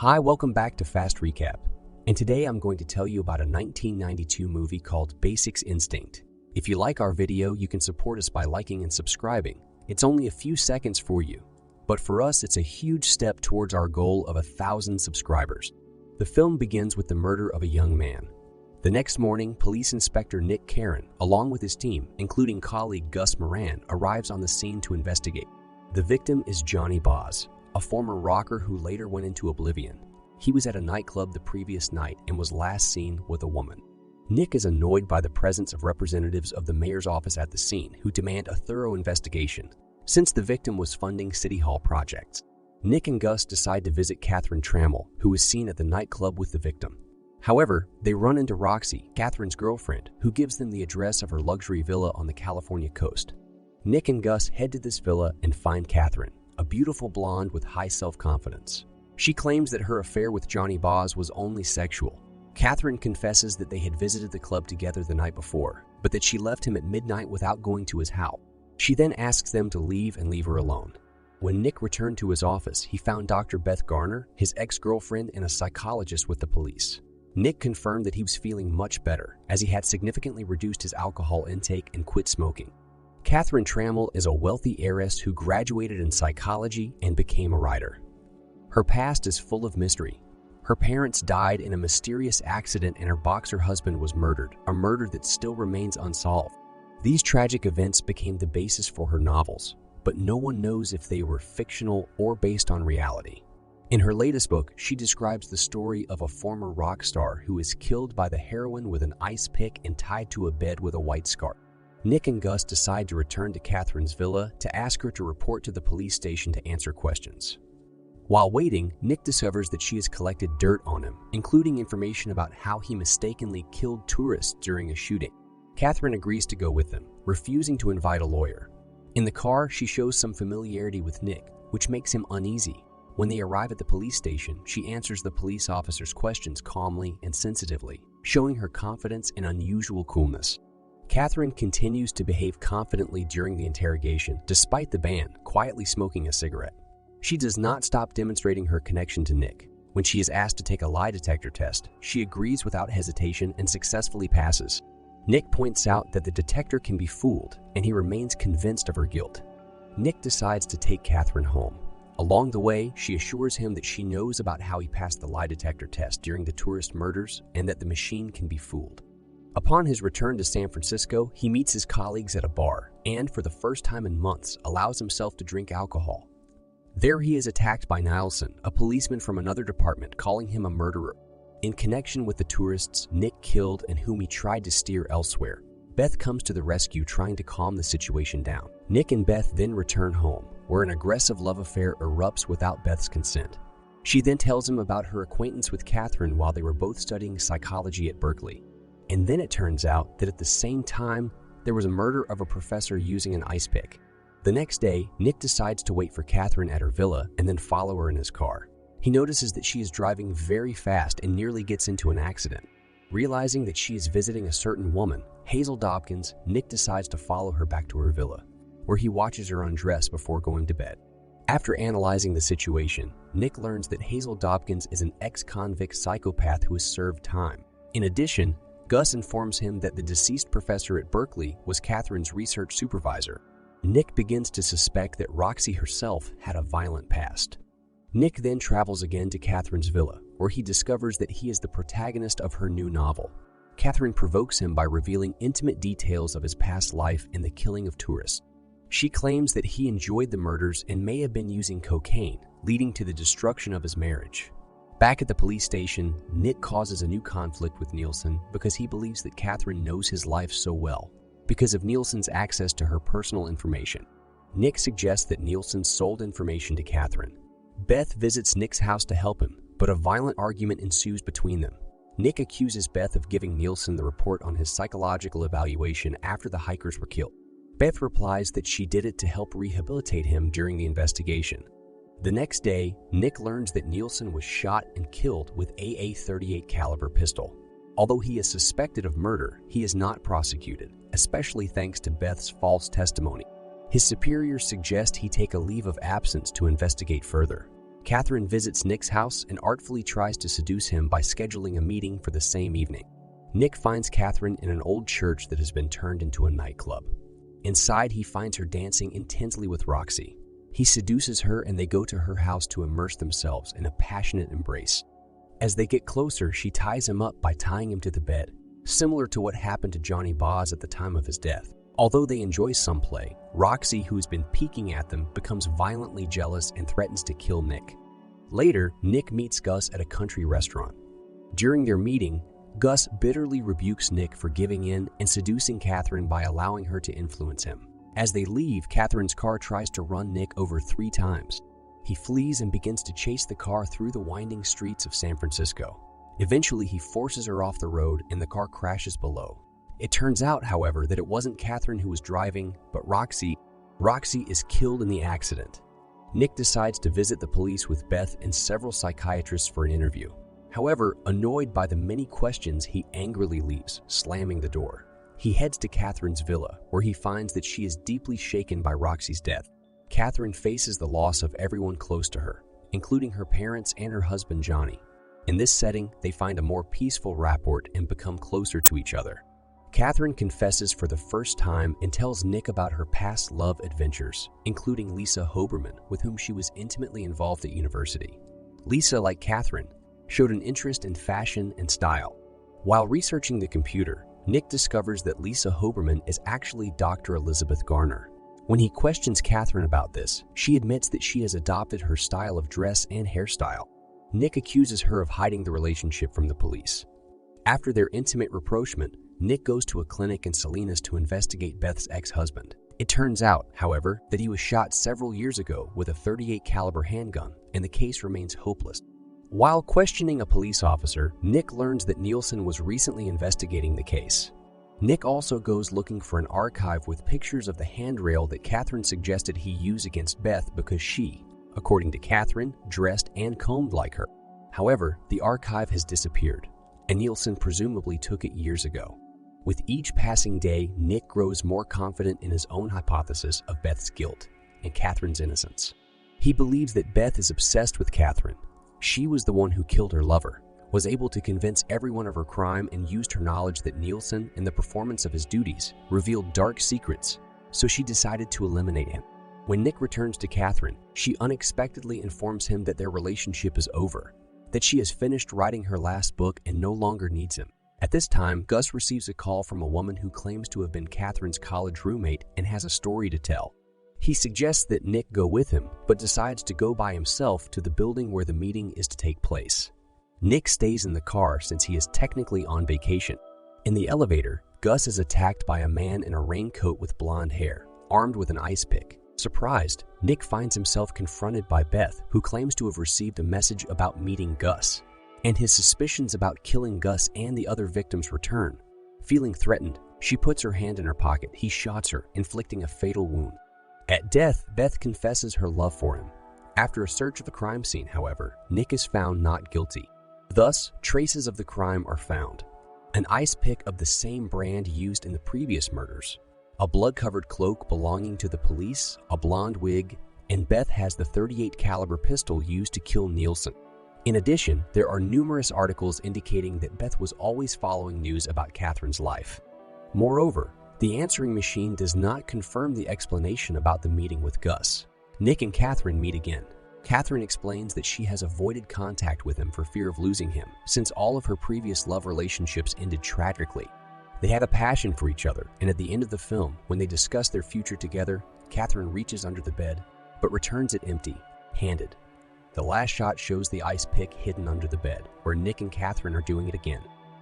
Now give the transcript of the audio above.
Hi, welcome back to Fast Recap. And today I'm going to tell you about a 1992 movie called Basic Instinct. If you like our video, you can support us by liking and subscribing. It's only a few seconds for you, but for us it's a huge step towards our goal of 1,000 subscribers. The film begins with the murder of a young man. The next morning, Police Inspector Nick Curran, along with his team, including colleague Gus Moran, arrives on the scene to investigate. The victim is Johnny Boz, a former rocker who later went into oblivion. He was at a nightclub the previous night and was last seen with a woman. Nick is annoyed by the presence of representatives of the mayor's office at the scene who demand a thorough investigation, since the victim was funding City Hall projects. Nick and Gus decide to visit Catherine Trammell, who was seen at the nightclub with the victim. However, they run into Roxy, Catherine's girlfriend, who gives them the address of her luxury villa on the California coast. Nick and Gus head to this villa and find Catherine, a beautiful blonde with high self-confidence. She claims that her affair with Johnny Boz was only sexual. Catherine confesses that they had visited the club together the night before, but that she left him at midnight without going to his house. She then asks them to leave and leave her alone. When Nick returned to his office, he found Dr. Beth Garner, his ex-girlfriend, and a psychologist with the police. Nick confirmed that he was feeling much better, as he had significantly reduced his alcohol intake and quit smoking. Catherine Trammell is a wealthy heiress who graduated in psychology and became a writer. Her past is full of mystery. Her parents died in a mysterious accident and her boxer husband was murdered, a murder that still remains unsolved. These tragic events became the basis for her novels, but no one knows if they were fictional or based on reality. In her latest book, she describes the story of a former rock star who is killed by the heroine with an ice pick and tied to a bed with a white scarf. Nick and Gus decide to return to Catherine's villa to ask her to report to the police station to answer questions. While waiting, Nick discovers that she has collected dirt on him, including information about how he mistakenly killed tourists during a shooting. Catherine agrees to go with them, refusing to invite a lawyer. In the car, she shows some familiarity with Nick, which makes him uneasy. When they arrive at the police station, she answers the police officer's questions calmly and sensitively, showing her confidence and unusual coolness. Catherine continues to behave confidently during the interrogation, despite the ban, quietly smoking a cigarette. She does not stop demonstrating her connection to Nick. When she is asked to take a lie detector test, she agrees without hesitation and successfully passes. Nick points out that the detector can be fooled, and he remains convinced of her guilt. Nick decides to take Catherine home. Along the way, she assures him that she knows about how he passed the lie detector test during the tourist murders and that the machine can be fooled. Upon his return to San Francisco, he meets his colleagues at a bar and, for the first time in months, allows himself to drink alcohol. There he is attacked by Nielsen, a policeman from another department, calling him a murderer. In connection with the tourists Nick killed and whom he tried to steer elsewhere, Beth comes to the rescue trying to calm the situation down. Nick and Beth then return home, where an aggressive love affair erupts without Beth's consent. She then tells him about her acquaintance with Catherine while they were both studying psychology at Berkeley. And then it turns out that at the same time, there was a murder of a professor using an ice pick. The next day, Nick decides to wait for Catherine at her villa and then follow her in his car. He notices that she is driving very fast and nearly gets into an accident. Realizing that she is visiting a certain woman, Hazel Dobkins, Nick decides to follow her back to her villa, where he watches her undress before going to bed. After analyzing the situation, Nick learns that Hazel Dobkins is an ex-convict psychopath who has served time. In addition, Gus informs him that the deceased professor at Berkeley was Catherine's research supervisor. Nick begins to suspect that Roxy herself had a violent past. Nick then travels again to Catherine's villa, where he discovers that he is the protagonist of her new novel. Catherine provokes him by revealing intimate details of his past life and the killing of tourists. She claims that he enjoyed the murders and may have been using cocaine, leading to the destruction of his marriage. Back at the police station, Nick causes a new conflict with Nielsen because he believes that Catherine knows his life so well, because of Nielsen's access to her personal information. Nick suggests that Nielsen sold information to Catherine. Beth visits Nick's house to help him, but a violent argument ensues between them. Nick accuses Beth of giving Nielsen the report on his psychological evaluation after the hikers were killed. Beth replies that she did it to help rehabilitate him during the investigation. The next day, Nick learns that Nielsen was shot and killed with a .38 caliber pistol. Although he is suspected of murder, he is not prosecuted, especially thanks to Beth's false testimony. His superiors suggest he take a leave of absence to investigate further. Catherine visits Nick's house and artfully tries to seduce him by scheduling a meeting for the same evening. Nick finds Catherine in an old church that has been turned into a nightclub. Inside, he finds her dancing intensely with Roxy. He seduces her and they go to her house to immerse themselves in a passionate embrace. As they get closer, she ties him up by tying him to the bed, similar to what happened to Johnny Boz at the time of his death. Although they enjoy some play, Roxy, who has been peeking at them, becomes violently jealous and threatens to kill Nick. Later, Nick meets Gus at a country restaurant. During their meeting, Gus bitterly rebukes Nick for giving in and seducing Catherine by allowing her to influence him. As they leave, Catherine's car tries to run Nick over 3 times. He flees and begins to chase the car through the winding streets of San Francisco. Eventually, he forces her off the road and the car crashes below. It turns out, however, that it wasn't Catherine who was driving, but Roxy. Roxy is killed in the accident. Nick decides to visit the police with Beth and several psychiatrists for an interview. However, annoyed by the many questions, he angrily leaves, slamming the door. He heads to Catherine's villa, where he finds that she is deeply shaken by Roxy's death. Catherine faces the loss of everyone close to her, including her parents and her husband Johnny. In this setting, they find a more peaceful rapport and become closer to each other. Catherine confesses for the first time and tells Nick about her past love adventures, including Lisa Hoberman, with whom she was intimately involved at university. Lisa, like Catherine, showed an interest in fashion and style. While researching the computer, Nick discovers that Lisa Hoberman is actually Dr. Elizabeth Garner. When he questions Catherine about this, she admits that she has adopted her style of dress and hairstyle. Nick accuses her of hiding the relationship from the police. After their intimate rapprochement, Nick goes to a clinic in Salinas to investigate Beth's ex-husband. It turns out, however, that he was shot several years ago with a .38 caliber handgun, and the case remains hopeless. While questioning a police officer, Nick learns that Nielsen was recently investigating the case. Nick also goes looking for an archive with pictures of the handrail that Catherine suggested he use against Beth because she, according to Catherine, dressed and combed like her. However, the archive has disappeared, and Nielsen presumably took it years ago. With each passing day, Nick grows more confident in his own hypothesis of Beth's guilt and Catherine's innocence. He believes that Beth is obsessed with Catherine. She was the one who killed her lover, was able to convince everyone of her crime, and used her knowledge that Nielsen, in the performance of his duties, revealed dark secrets, so she decided to eliminate him. When Nick returns to Catherine, she unexpectedly informs him that their relationship is over, that she has finished writing her last book and no longer needs him. At this time, Gus receives a call from a woman who claims to have been Catherine's college roommate and has a story to tell. He suggests that Nick go with him, but decides to go by himself to the building where the meeting is to take place. Nick stays in the car since he is technically on vacation. In the elevator, Gus is attacked by a man in a raincoat with blonde hair, armed with an ice pick. Surprised, Nick finds himself confronted by Beth, who claims to have received a message about meeting Gus, and his suspicions about killing Gus and the other victims return. Feeling threatened, she puts her hand in her pocket. He shots her, inflicting a fatal wound. At death, Beth confesses her love for him. After a search of the crime scene, however, Nick is found not guilty. Thus, traces of the crime are found. An ice pick of the same brand used in the previous murders, a blood-covered cloak belonging to the police, a blonde wig, and Beth has the .38 caliber pistol used to kill Nielsen. In addition, there are numerous articles indicating that Beth was always following news about Catherine's life. Moreover, the answering machine does not confirm the explanation about the meeting with Gus. Nick and Catherine meet again. Catherine explains that she has avoided contact with him for fear of losing him, since all of her previous love relationships ended tragically. They have a passion for each other, and at the end of the film, when they discuss their future together, Catherine reaches under the bed, but returns it empty-handed. The last shot shows the ice pick hidden under the bed, where Nick and Catherine are doing it again.